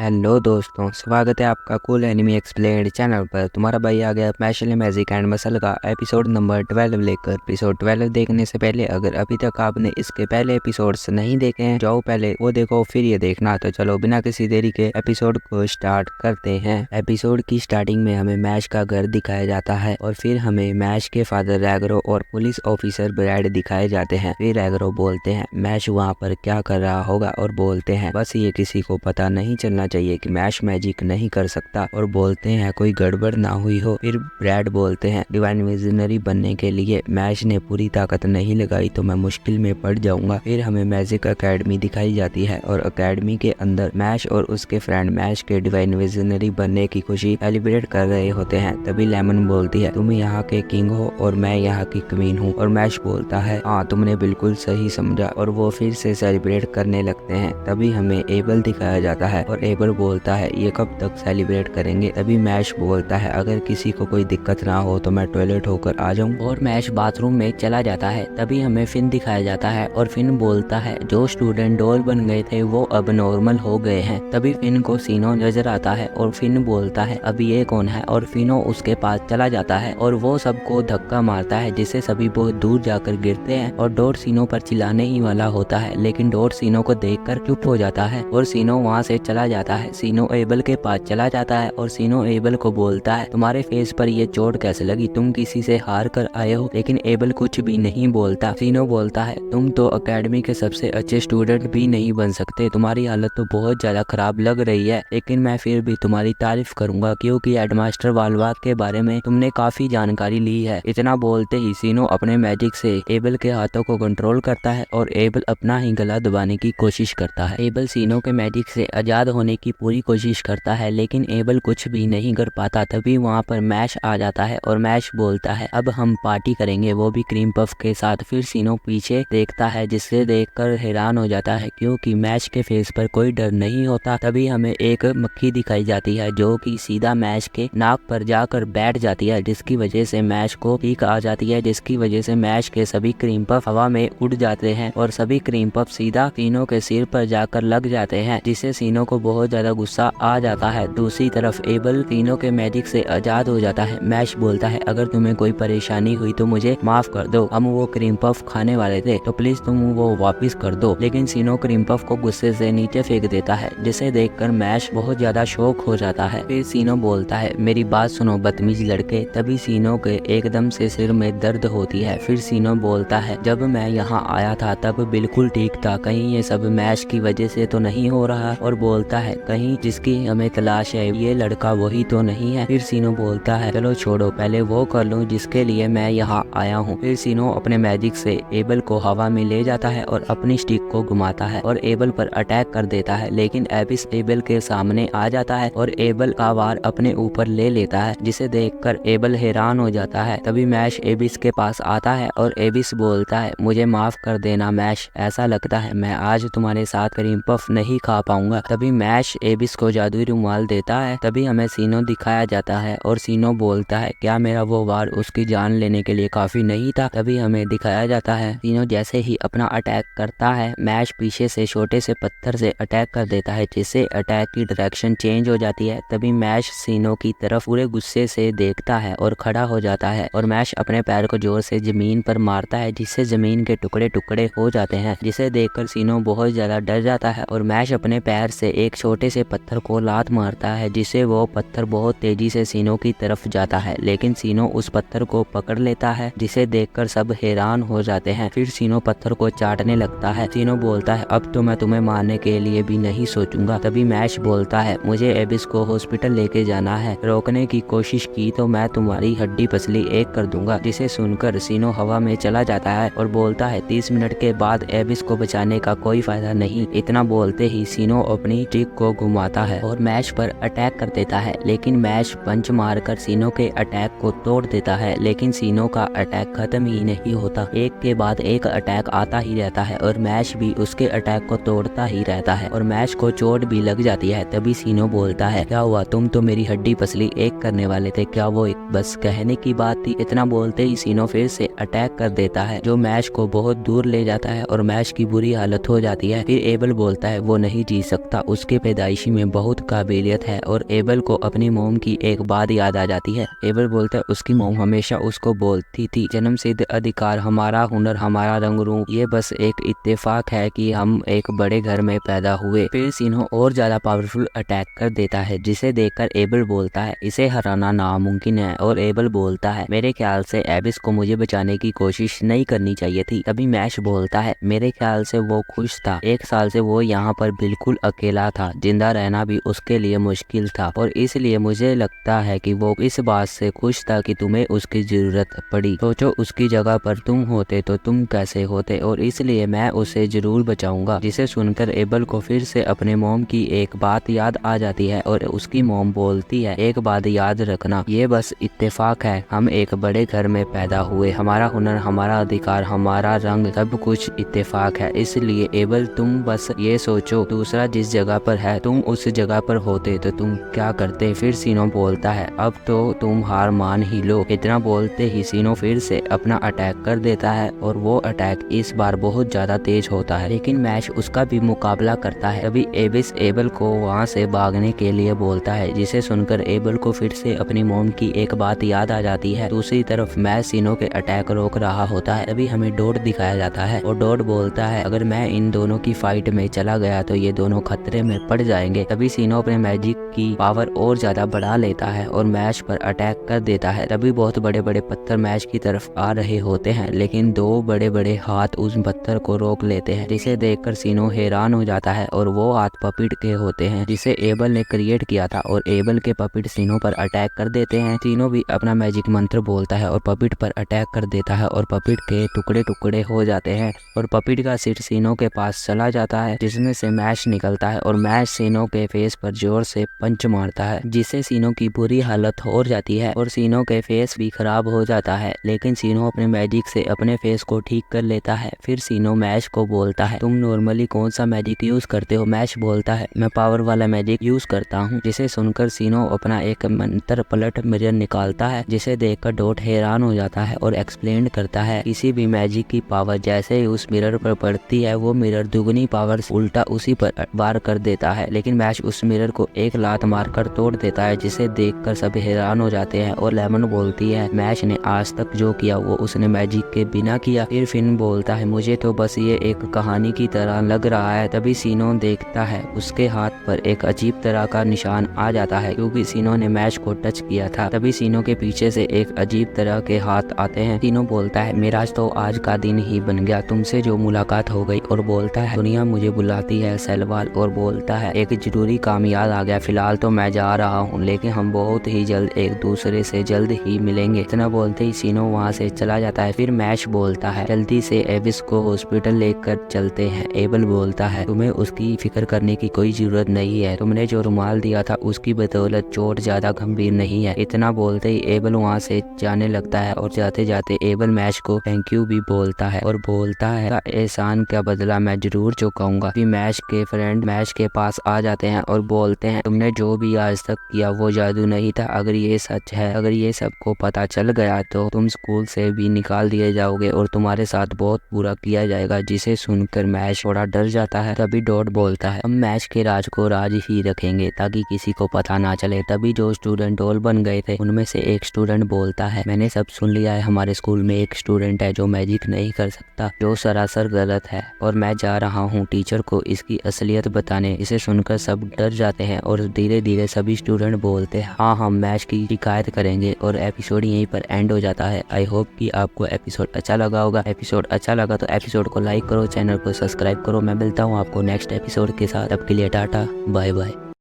Hello दोस्तों, स्वागत है आपका कूल एनिमी एक्सप्लेन्ड चैनल पर। तुम्हारा भाई आ गया मैशल मैजिक एंड मसल का एपिसोड नंबर 12 लेकर। एपिसोड 12 देखने से पहले अगर अभी तक आपने इसके पहले एपिसोड्स नहीं देखे हैं, जाओ पहले वो देखो फिर ये देखना। तो चलो बिना किसी देरी के एपिसोड को स्टार्ट करते हैं। एपिसोड की स्टार्टिंग में हमें मैश का घर दिखाया जाता है और फिर हमें मैश के फादर रैगरो और पुलिस ऑफिसर ब्रैड दिखाए जाते हैं। फिर रैगरो बोलते हैं मैश वहाँ पर क्या कर रहा होगा और बोलते हैं बस ये किसी को पता नहीं चलना चाहिए कि मैश मैजिक नहीं कर सकता, और बोलते हैं कोई गड़बड़ ना हुई हो। फिर ब्रैड बोलते हैं डिवाइन विजनरी बनने के लिए मैश ने पूरी ताकत नहीं लगाई तो मैं मुश्किल में पड़ जाऊंगा। फिर हमें मैजिक एकेडमी दिखाई जाती है और एकेडमी के अंदर मैश और उसके फ्रेंड मैश के डिवाइन विजनरी बनने की खुशी सेलिब्रेट कर रहे होते हैं। तभी लेमन बोलती है तुम यहाँ के किंग हो और मैं यहाँ की क्वीन हूँ, और मैश बोलता है हाँ तुमने बिल्कुल सही समझा, और वो फिर से सेलिब्रेट करने लगते हैं। तभी हमें एबल दिखाया जाता है और एबल बोलता है ये कब तक सेलिब्रेट करेंगे। तभी मैश बोलता है अगर किसी को कोई दिक्कत ना हो तो मैं टॉयलेट होकर आ जाऊं, और मैश बाथरूम में चला जाता है। तभी हमें फिन दिखाया जाता है और फिन बोलता है जो स्टूडेंट डॉल बन गए थे वो अब नॉर्मल हो गए हैं। तभी फिन को सीनो नजर आता है और फिन बोलता है अब ये कौन है, और फिनो उसके पास चला जाता है और वो सबको धक्का मारता है जिससे सभी बहुत दूर जाकर गिरते हैं। और डोर सीनो पर चिल्लाने ही वाला होता है लेकिन डोर सीनो को देखकर चुप हो जाता है और सीनो वहाँ से चला जाता है। सीनो एबल के पास चला जाता है और सीनो एबल को बोलता है तुम्हारे फेस पर ये चोट कैसे लगी, तुम किसी से हार कर आए हो। लेकिन एबल कुछ भी नहीं बोलता। सीनो बोलता है तुम तो एकेडमी के सबसे अच्छे स्टूडेंट भी नहीं बन सकते, तुम्हारी हालत तो बहुत ज्यादा खराब लग रही है, लेकिन मैं फिर भी तुम्हारी तारीफ करूंगा क्योंकि हेडमास्टर वालवाक के बारे में तुमने काफी जानकारी ली है। इतना बोलते ही सीनो अपने मैजिक से एबल के हाथों को कंट्रोल करता है और एबल अपना ही गला दबाने की कोशिश करता है। एबल सीनो के मैजिक से आजाद होने की पूरी कोशिश करता है लेकिन एबल कुछ भी नहीं कर पाता। तभी वहाँ पर मैश आ जाता है और मैश बोलता है अब हम पार्टी करेंगे, वो भी क्रीम पफ के साथ। फिर सीनो पीछे देखता है जिससे देखकर हैरान हो जाता है क्योंकि मैश के फेस पर कोई डर नहीं होता। तभी हमें एक मक्खी दिखाई जाती है जो कि सीधा मैश के नाक पर जाकर बैठ जाती है, जिसकी वजह से मैश को ठीक आ जाती है, जिसकी वजह से मैश के सभी क्रीम पफ हवा में उड़ जाते हैं और सभी क्रीम पफ सीधा सीनो के सिर पर जाकर लग जाते हैं, जिससे सीनो को बहुत ज्यादा गुस्सा आ जाता है। दूसरी तरफ एबल सीनो के मैजिक से आजाद हो जाता है। मैश बोलता है अगर तुम्हें कोई परेशानी हुई तो मुझे माफ कर दो, हम वो क्रीम पफ खाने वाले थे तो प्लीज तुम वो वापस कर दो। लेकिन सीनो क्रीम पफ को गुस्से से नीचे फेंक देता है जिसे देखकर मैश बहुत ज्यादा शॉक हो जाता है। फिर सीनो बोलता है मेरी बात सुनो बदतमीज लड़के। तभी सीनो के एकदम से सिर में दर्द होती है। फिर सीनो बोलता है जब मैं यहाँ आया था तब बिल्कुल ठीक था, कहीं ये सब मैश की वजह से तो नहीं हो रहा, और बोलता है कहीं जिसकी हमें तलाश है ये लड़का वही तो नहीं है। फिर सीनो बोलता है चलो छोड़ो पहले वो कर लूं जिसके लिए मैं यहाँ आया हूँ। फिर सीनो अपने मैजिक से एबल को हवा में ले जाता है और अपनी स्टिक को घुमाता है और एबल पर अटैक कर देता है, लेकिन एबिस एबल के सामने आ जाता है और एबल का वार अपने ऊपर ले लेता है, जिसे देखकर एबल हैरान हो जाता है। तभी मैश एबिस के पास आता है और एबिस बोलता है मुझे माफ कर देना मैश, ऐसा लगता है मैं आज तुम्हारे साथ क्रीम पफ नहीं खा पाऊंगा। तभी मैश एबिस को जादुई रुमाल देता है। तभी हमें सीनो दिखाया जाता है और सीनो बोलता है क्या मेरा वो वार उसकी जान लेने के लिए काफी नहीं था। तभी हमें दिखाया जाता है सीनो जैसे ही अपना अटैक करता है मैश पीछे से छोटे से पत्थर से अटैक कर देता है, जिससे अटैक की डायरेक्शन चेंज हो जाती है। तभी मैश सीनो की तरफ पूरे गुस्से से देखता है और खड़ा हो जाता है और मैश अपने पैर को जोर से जमीन पर मारता है जिससे जमीन के टुकड़े टुकड़े हो जाते हैं, जिसे देखकर सीनो बहुत ज्यादा डर जाता है और मैश अपने पैर से एक छोटे से पत्थर को लात मारता है जिससे वो पत्थर बहुत तेजी से सीनो की तरफ जाता है, लेकिन सीनो उस पत्थर को पकड़ लेता है जिसे देखकर सब हैरान हो जाते हैं। फिर सीनो पत्थर को चाटने लगता है। सीनो बोलता है अब तो मैं तुम्हें मारने के लिए भी नहीं सोचूंगा। तभी मैश बोलता है मुझे एबिस को हॉस्पिटल लेके जाना है, रोकने की कोशिश की तो मैं तुम्हारी हड्डी पसली एक कर दूंगा। जिसे सुनकर सीनो हवा में चला जाता है और बोलता है 30 मिनट के बाद एबिस को बचाने का कोई फायदा नहीं। इतना बोलते ही सीनो अपनी स्टिक को घुमाता है और मैश पर अटैक कर देता है, लेकिन मैश पंच मारकर सीनो के अटैक को तोड़ देता है, लेकिन सीनो का अटैक खत्म ही नहीं होता। एक के बाद एक अटैक आता ही रहता है और मैश भी उसके अटैक को तोड़ता ही रहता है और मैश को चोट भी लग जाती है। तभी सीनो बोलता है क्या हुआ, तुम तो मेरी हड्डी पसली एक करने वाले थे, क्या वो एक बस कहने की बात थी। इतना बोलते ही सीनो फिर से अटैक कर देता है जो मैश को बहुत दूर ले जाता है और मैश की बुरी हालत हो जाती है। फिर एबल बोलता है वो नहीं जी सकता, उसके पैदाइशी में बहुत काबिलियत है। और एबल को अपनी मोम की एक बात याद आ जाती है। एबल बोलता है उसकी मोम हमेशा उसको बोलती थी, जन्म सिद्ध अधिकार, हमारा हुनर, हमारा रंग रूप, ये बस एक इत्तेफाक है कि हम एक बड़े घर में पैदा हुए। फिर सिन्हो और ज्यादा पावरफुल अटैक कर देता है, जिसे देखकर एबल बोलता है इसे हराना नामुमकिन है। और एबल बोलता है मेरे ख्याल से एबिस को मुझे बचाने की कोशिश नहीं करनी चाहिए थी। तभी मैश बोलता है मेरे ख्याल से वो खुश था, 1 साल से वो यहाँ पर बिल्कुल अकेला था, जिंदा रहना भी उसके लिए मुश्किल था, और इसलिए मुझे लगता है कि वो इस बात से खुश था कि तुम्हें उसकी जरूरत पड़ी। सोचो उसकी जगह पर तुम होते तो तुम कैसे होते, और इसलिए मैं उसे जरूर बचाऊंगा। जिसे सुनकर एबल को फिर से अपने मोम की एक बात याद आ जाती है और उसकी मोम बोलती है एक बात याद रखना, ये बस इत्तेफाक है, हम एक बड़े घर में पैदा हुए, हमारा हुनर, हमारा अधिकार, हमारा रंग, सब कुछ इत्तेफाक है। इसलिए एबल तुम बस ये सोचो दूसरा जिस जगह पर है तुम उस जगह पर होते तो तुम क्या करते। फिर सिन्हो बोलता है अब तो तुम हार मान ही लो। इतना बोलते ही सिन्हो फिर से अपना अटैक कर देता है और वो अटैक इस बार बहुत ज्यादा तेज होता है, लेकिन मैश उसका भी मुकाबला करता है। अभी एबिस एबल को वहाँ से भागने के लिए बोलता है, जिसे सुनकर एबल को फिर से अपनी मोम की एक बात याद आ जाती है। दूसरी तरफ मैश सिन्हो के अटैक रोक रहा होता है। अभी हमें डॉट दिखाया जाता है और डॉट बोलता है अगर मैं इन दोनों की फाइट में चला गया तो ये दोनों खतरे में पड़ जाएंगे। तभी सिन्हो अपने मैजिक की पावर और ज्यादा बढ़ा लेता है और मैश पर अटैक कर देता है। तभी बहुत बड़े बड़े पत्थर मैश की तरफ आ रहे होते हैं, लेकिन 2 बड़े बड़े हाथ उस पत्थर को रोक लेते हैं, जिसे देखकर सिन्हो हैरान हो जाता है। और वो हाथ पपिट के होते हैं जिसे एबल ने क्रिएट किया था, और एबल के पपिट सिन्हो पर अटैक कर देते हैं। सिन्हो भी अपना मैजिक मंत्र बोलता है और पपिट पर अटैक कर देता है और पपिट के टुकड़े टुकड़े हो जाते हैं और पपिट का सिर सिन्हो के पास चला जाता है, जिसमें से मैश निकलता है और मैश सिन्हो के फेस पर जोर से पंच मारता है, जिससे सिन्हो की बुरी हालत हो जाती है और सिन्हो के फेस भी खराब हो जाता है। लेकिन सिन्हो अपने मैजिक से अपने फेस को ठीक कर लेता है। फिर सिन्हो मैश को बोलता है तुम नॉर्मली कौन सा मैजिक यूज करते हो। मैश बोलता है मैं पावर वाला मैजिक यूज करता हूँ। जिसे सुनकर सिन्हो अपना एक मंत्र पलट मिरर निकालता है, जिसे देखकर डॉट हैरान हो जाता है और एक्सप्लेन करता है किसी भी मैजिक की पावर जैसे ही उस मिरर पर पड़ती है वो मिरर दुगनी पावर उल्टा उसी पर वार कर देता है। लेकिन मैश उस मिरर को एक लात मारकर तोड़ देता है, जिसे देखकर सब हैरान हो जाते हैं। और लेमन बोलती है मैश ने आज तक जो किया वो उसने मैजिक के बिना किया। फिर फिन बोलता है मुझे तो बस ये एक कहानी की तरह लग रहा है। तभी सिन्हो देखता है उसके हाथ पर एक अजीब तरह का निशान आ जाता है, क्योंकि सिन्हो ने मैश को टच किया था। तभी सिन्हो के पीछे से एक अजीब तरह के हाथ आते हैं। सिन्हो बोलता है मेरा तो आज का दिन ही बन गया, तुमसे जो मुलाकात हो गई। और बोलता है दुनिया मुझे बुलाती है सलवाल। और बोलता है एक जरूरी काम याद आ गया, फिलहाल तो मैं जा रहा हूँ, लेकिन हम बहुत ही जल्द एक दूसरे से जल्द ही मिलेंगे। इतना बोलते ही सिन्हो वहाँ से चला जाता है। फिर मैश बोलता है जल्दी से एबिस को हॉस्पिटल लेकर चलते हैं। एबल बोलता है तुम्हें उसकी फिक्र करने की कोई जरूरत नहीं है, तुमने जो रुमाल दिया था उसकी बदौलत चोट ज्यादा गंभीर नहीं है। इतना बोलते ही एबल वहाँ से जाने लगता है और जाते जाते एबल मैश को थैंक यू भी बोलता है और बोलता है एहसान का बदला मैं जरूर चुकाऊंगा। फिर मैश के फ्रेंड मैश के पास आ जाते हैं और बोलते हैं तुमने जो भी आज तक किया वो जादू नहीं था, अगर ये सच है, अगर ये सबको पता चल गया तो तुम स्कूल से भी निकाल दिए जाओगे और तुम्हारे साथ बहुत बुरा किया जाएगा। जिसे सुनकर मैश थोड़ा डर जाता है। तभी डॉट बोलता है हम मैश के राज को राज ही रखेंगे ताकि किसी को पता ना चले। तभी जो स्टूडेंट डॉल बन गए थे उनमें से एक स्टूडेंट बोलता है मैंने सब सुन लिया है, हमारे स्कूल में एक स्टूडेंट है जो मैजिक नहीं कर सकता, जो सरासर गलत है, और मैं जा रहा हूँ टीचर को इसकी असलियत बताने। इसे सुनकर सब डर जाते हैं और धीरे धीरे सभी स्टूडेंट बोलते हैं हाँ हम मैच की शिकायत करेंगे। और एपिसोड यहीं पर एंड हो जाता है। आई होप कि आपको एपिसोड अच्छा लगा होगा। एपिसोड अच्छा लगा तो एपिसोड को लाइक करो, चैनल को सब्सक्राइब करो। मैं मिलता हूँ आपको नेक्स्ट एपिसोड के साथ। अब के लिए टाटा बाय बाय।